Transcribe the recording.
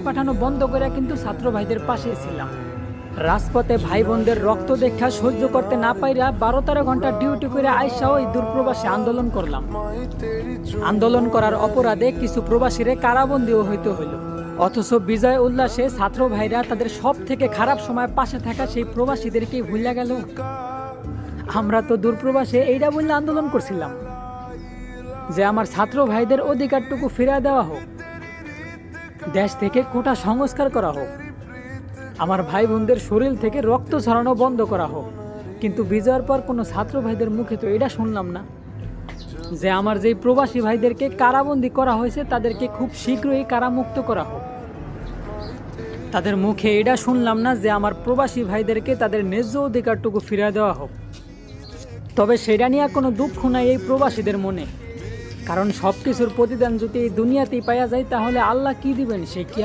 পাঠানো বন্ধ করে কিন্তু ছাত্র ভাইদের পাশে ছিলাম। রাজপথে ভাই বোনদের রক্ত দেখা সহ্য করতে না পাইরা 12-13 ঘন্টা ডিউটি করে আইসা ওই দূরপ্রবাসে আন্দোলন করলাম। আন্দোলন করার অপরাধে কিছু প্রবাসীরে কারাবন্দীও হইতে হইল। অথচ বিজয় উল্লাসে ছাত্র ভাইরা তাদের সব থেকে খারাপ সময় পাশে থাকা সেই প্রবাসীদেরকে ভুলে গেল। আমরা তো দূরপ্রবাসে এইটা বললে আন্দোলন করছিলাম যে আমার ছাত্র ভাইদের অধিকারটুকু ফিরিয়ে দেওয়া হোক, দেশ থেকে কোটা সংস্কার করা হোক, আমার ভাই বোনদের শরীর থেকে রক্ত ঝরানো বন্ধ করা হোক। কিন্তু বিজয়ের পর কোনো ছাত্র ভাইদের মুখে তো এটা শুনলাম না যে আমার যেই প্রবাসী ভাইদেরকে কারাবন্দী করা হয়েছে তাদেরকে খুব শীঘ্রই কারামুক্ত করা হোক। তাদের মুখে এটা শুনলাম না যে আমার প্রবাসী ভাইদেরকে তাদের ন্যায্য অধিকারটুকু ফিরিয়ে দেওয়া হোক। তবে সেটা নিয়ে কোনো দুঃখ নাই এই প্রবাসীদের মনে, কারণ সব কিছুর প্রতিদান যদি এই দুনিয়াতেই পাওয়া যায় তাহলে আল্লাহ কি দিবেন, সে কি